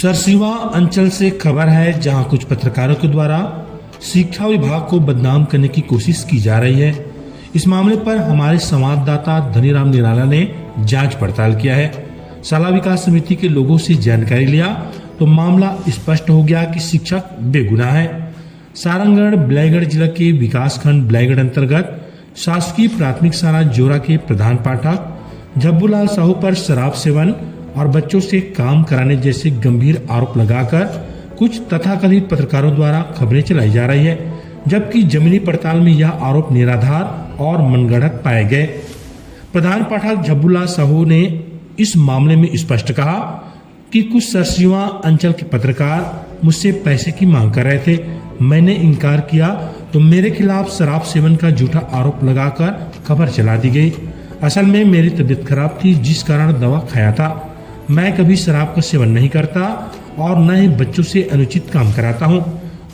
सरसीवा अंचल से खबर है, जहां कुछ पत्रकारों के द्वारा शिक्षा विभाग को बदनाम करने की कोशिश की जा रही है। इस मामले पर हमारे संवाददाता धनीराम निराला ने जांच पड़ताल किया है। शाला विकास समिति के लोगों से जानकारी लिया तो मामला स्पष्ट हो गया कि शिक्षक बेगुनाह है। सारंगगढ़ बिलाईगढ़ जिला के विकासखंड बिलाईगढ़ अंतर्गत शासकीय प्राथमिक शाला जोरा के प्रधान पाठक झब्बूलाल साहू पर शराब सेवन और बच्चों से काम कराने जैसे गंभीर आरोप लगाकर कुछ तथाकथित पत्रकारों द्वारा खबरें चलाई जा रही है, जबकि जमीनी पड़ताल में यह आरोप निराधार और मनगढ़ंत पाए गए। प्रधान पाठक झब्बूलाल साहू ने इस मामले में स्पष्ट कहा कि कुछ सरसीवा अंचल के पत्रकार मुझसे पैसे की मांग कर रहे थे। मैंने इनकार किया तो मेरे खिलाफ शराब सेवन का झूठा आरोप लगाकर खबर चला दी गई। असल में मेरी तबीयत खराब थी, जिस कारण दवा खाया था। मैं कभी शराब का सेवन नहीं करता और न ही बच्चों से अनुचित काम कराता हूं।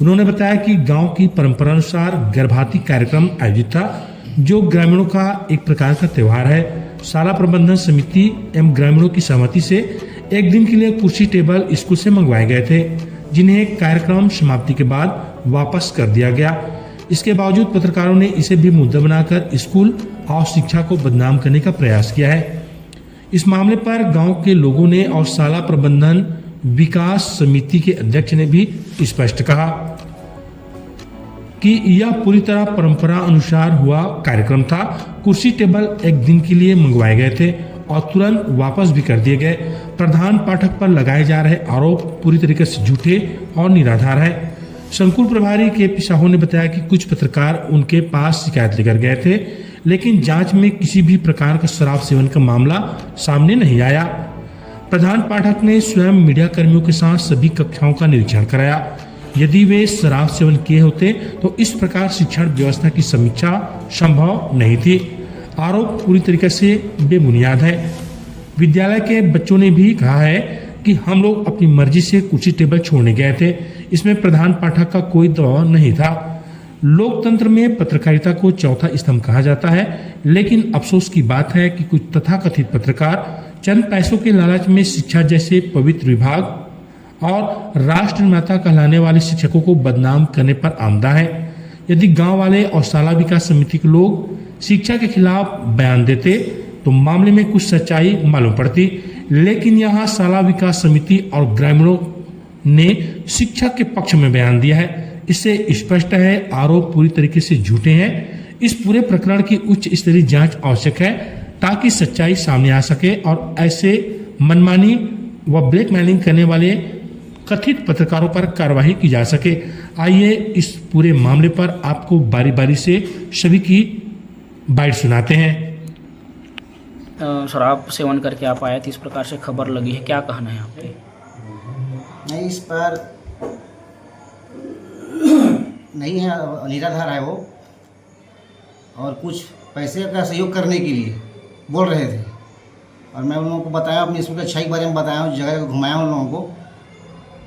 उन्होंने बताया कि गांव की परंपरा अनुसार गर्भवती कार्यक्रम आयोजित था, जो ग्रामीणों का एक प्रकार का त्योहार है। शाला प्रबंधन समिति एवं ग्रामीणों की सहमति से एक दिन के लिए कुर्सी टेबल स्कूल से मंगवाए गए थे, जिन्हें कार्यक्रम समाप्ति के बाद वापस कर दिया गया। इसके बावजूद पत्रकारों ने इसे भी मुद्दा बनाकर स्कूल और शिक्षा को बदनाम करने का प्रयास किया है। इस मामले पर गांव के लोगों ने और शाला प्रबंधन विकास समिति के अध्यक्ष ने भी स्पष्ट कहा कि यह पूरी तरह परंपरा अनुसार हुआ कार्यक्रम था। कुर्सी टेबल एक दिन के लिए मंगवाए गए थे और तुरंत वापस भी कर दिए गए। प्रधान पाठक पर लगाए जा रहे आरोप पूरी तरीके से झूठे और निराधार है। संकुल प्रभारी के साहू ने बताया कि कुछ पत्रकार उनके पास शिकायत लेकर गए थे, लेकिन जांच में किसी भी प्रकार का शराब सेवन का मामला सामने नहीं आया। प्रधान पाठक ने स्वयं मीडिया कर्मियों के साथ सभी कक्षाओं का निरीक्षण कराया। यदि वे शराब सेवन किए होते तो इस प्रकार शिक्षण व्यवस्था की समीक्षा संभव नहीं थी। आरोप पूरी तरीके से बेबुनियाद है। विद्यालय के बच्चों ने भी कहा है कि हम लोग अपनी मर्जी से कुर्सी टेबल छोड़ने गए थे, इसमें प्रधान पाठक का कोई दबाव नहीं था। लोकतंत्र में पत्रकारिता को चौथा स्तंभ कहा जाता है, लेकिन अफसोस की बात है कि कुछ तथाकथित पत्रकार चंद पैसों के लालच में शिक्षा जैसे पवित्र विभाग और राष्ट्र निर्माता कहलाने वाले शिक्षकों को बदनाम करने पर आमदा है। यदि गांव वाले और शाला विकास समिति के लोग शिक्षा के खिलाफ बयान देते तो मामले में कुछ सच्चाई मालूम पड़ती, लेकिन यहाँ शाला विकास समिति और ग्रामीणों ने शिक्षा के पक्ष में बयान दिया है। इससे स्पष्ट है आरोप पूरी तरीके से झूठे हैं। इस पूरे प्रकरण की उच्च स्तरीय जांच आवश्यक है, ताकि सच्चाई सामने आ सके और ऐसे मनमानी व ब्लैकमेलिंग करने वाले कथित पत्रकारों पर कार्रवाई की जा सके। आइए इस पूरे मामले पर आपको बारी बारी से सभी की बाइट सुनाते हैं। शराब सेवन करके आप आए थे, इस प्रकार से खबर लगी है, क्या कहना है आपके? नहीं, इस पर नहीं है, निराधार है वो, और कुछ पैसे का सहयोग करने के लिए बोल रहे थे। और मैं उन लोगों को बताया, अपनी स्कूल की अच्छाई के बारे में बताया, उस जगह को घुमाया उन लोगों को,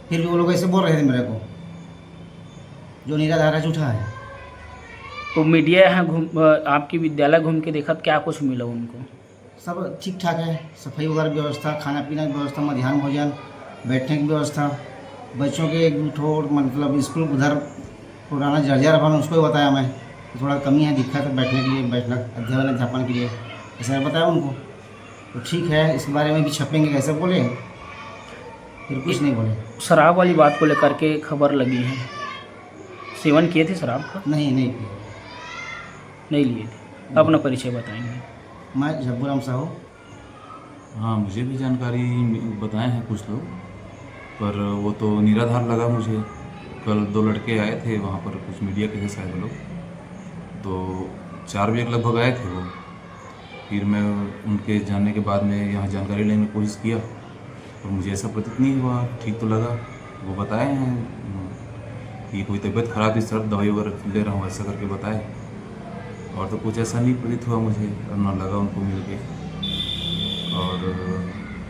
फिर भी वो लोग ऐसे बोल रहे थे मेरे को, जो निराधार है, झूठा है। तो मीडिया यहाँ आपकी विद्यालय घूम के देखा, क्या कुछ मिला उनको? सब ठीक ठाक है, सफाई वगैरह व्यवस्था, खाना पीना की व्यवस्था, मध्याह्न भोजन, बैठने की व्यवस्था, बच्चों के एक ठोर मतलब स्कूल उधर पुराना जर्जर बना, उसको भी बताया मैं, थोड़ा कमी है, दिक्कत है बैठने के लिए, बैठना अध्यापन के लिए, ऐसा बताया उनको। तो ठीक है, इस बारे में भी छपेंगे, कैसे बोले, फिर कुछ नहीं बोले। शराब वाली बात को लेकर के खबर लगी है, सेवन किए थे शराब का? नहीं लिए थे। अपना परिचय बताएंगे? मैं झब्बूराम साहू। हाँ, मुझे भी जानकारी बताए हैं कुछ लोग, पर वो तो निराधार लगा मुझे। कल 2 लड़के आए थे वहाँ पर, कुछ मीडिया के थे शायद लोग, तो 4 बजे लगभग आए थे वो। फिर मैं उनके जानने के बाद में यहाँ जानकारी लेने की कोशिश किया, तो मुझे ऐसा प्रतीत नहीं हुआ, ठीक तो लगा। वो बताए हैं कि कोई तबीयत खराब थी, सर दवाई वगैरह ले रहा हूँ, ऐसा करके बताए, और तो कुछ ऐसा नहीं प्रतीत हुआ मुझे, और ना लगा उनको मिल के। और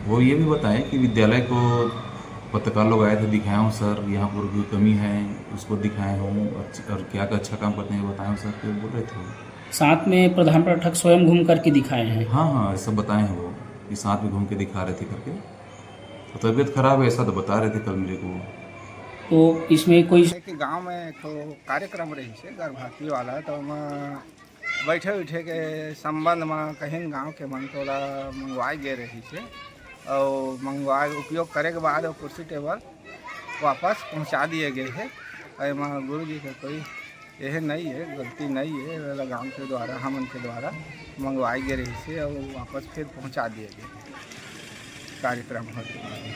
वो ये भी बताएं कि विद्यालय को पत्रकार लोग आए थे, दिखाया हूँ सर यहाँ पर कोई कमी है, उसको दिखाया हूँ, और क्या क्या अच्छा काम करते हैं बताया हूँ सर, तो बोल रहे थे। साथ में प्रधान पाठक स्वयं घूम करके दिखाए हैं? हाँ, सब बताए हैं वो, कि साथ में घूम के दिखा रहे थे करके। तो तबीयत खराब है ऐसा तो बता रहे थे कल मेरे को। तो इसमें कोई है कि गांव में एक ठो कार्यक्रम रही से गर्भवती वाला तो बैठे उठे के संबंध में कहीं गांव के मन तोला मंगवाए गए रही से और मंगवाए उपयोग करे के बाद वो कुर्सी टेबल वापस पहुंचा दिए गए है। एમાં गुरु जी का कोई यह नहीं है, गलती नहीं है, गांव के द्वारा हम के द्वारा मंगवाई गई रही से और वापस फिर पहुंचा दिए गए कार्यक्रम होते हैं।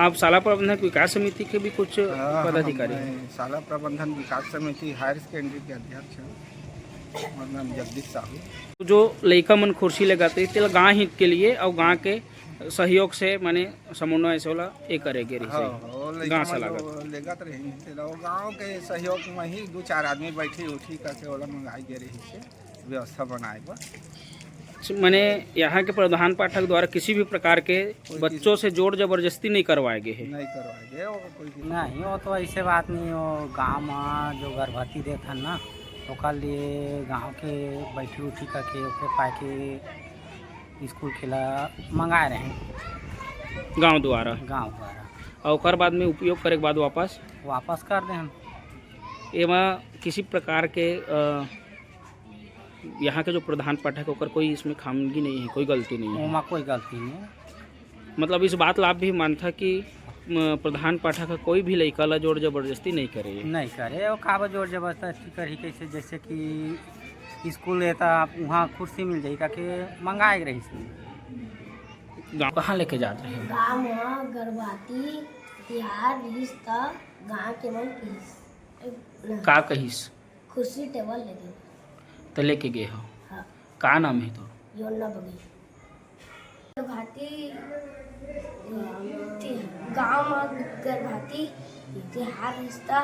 आप शाला प्रबंधक विकास समिति के भी कुछ पदाधिकारी हैं? मैं शाला प्रबंधन विकास समिति हायर सेकेंडरी के अध्यक्ष हूँ। मेरा नाम जगदीश साहू। जो लड़का मन कुर्सी लगाते थे गाँव हित के लिए और गाँव के सहयोग से माने समन्वय से वाला ये करेगे गाँव से लेगत रही गाँव के सहयोग में ही 2-4 आदमी बैठी उठी करके वाला मंगाई गई रही से व्यवस्था बनाए बा। मैंने यहाँ के प्रधान पाठक द्वारा किसी भी प्रकार के बच्चों से जोर जबरदस्ती नहीं करवाए गए हैं? नहीं करवाए गए वो कोई नहीं, वो तो ऐसे बात नहीं। वो गाँव में जो गर्भवती देते हैं ना ओकर लिए गाँव के बैठी उठी करके ओके पाए के स्कूल खेला मंगाए रहे गांव द्वारा और ओकर बाद में उपयोग करे के बाद वापस कर दें हम। एवं किसी प्रकार के यहाँ के जो प्रधान पाठक होकर कोई इसमें खामगी नहीं है, कोई गलती नहीं है? ओमा कोई गलती नहीं। मतलब इस बात ला आप भी मानता कि प्रधान पाठक का कोई भी लड़का ला जोर जबरदस्ती नहीं करे? नहीं करे वो काबा जोर जबरदस्ती करी कैसे, जैसे कि स्कूल है तो वहाँ कुर्सी मिल जाएगा कि मंगाए रही से। गाँव कहाँ लेके जाते हैं? गाँव में गर्भवती तिहार रिश्ता गाँव के मन कहिस का कहिस कुर्सी टेबल लगे तो लेके गए हो? हाँ का नाम है तो? योना बगी गर्भवती गाँव में गर्भवती तिहार रिश्ता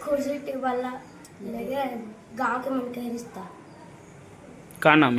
कुर्सी टेबल लगे गाँव के मन के रिश्ता। का नाम है?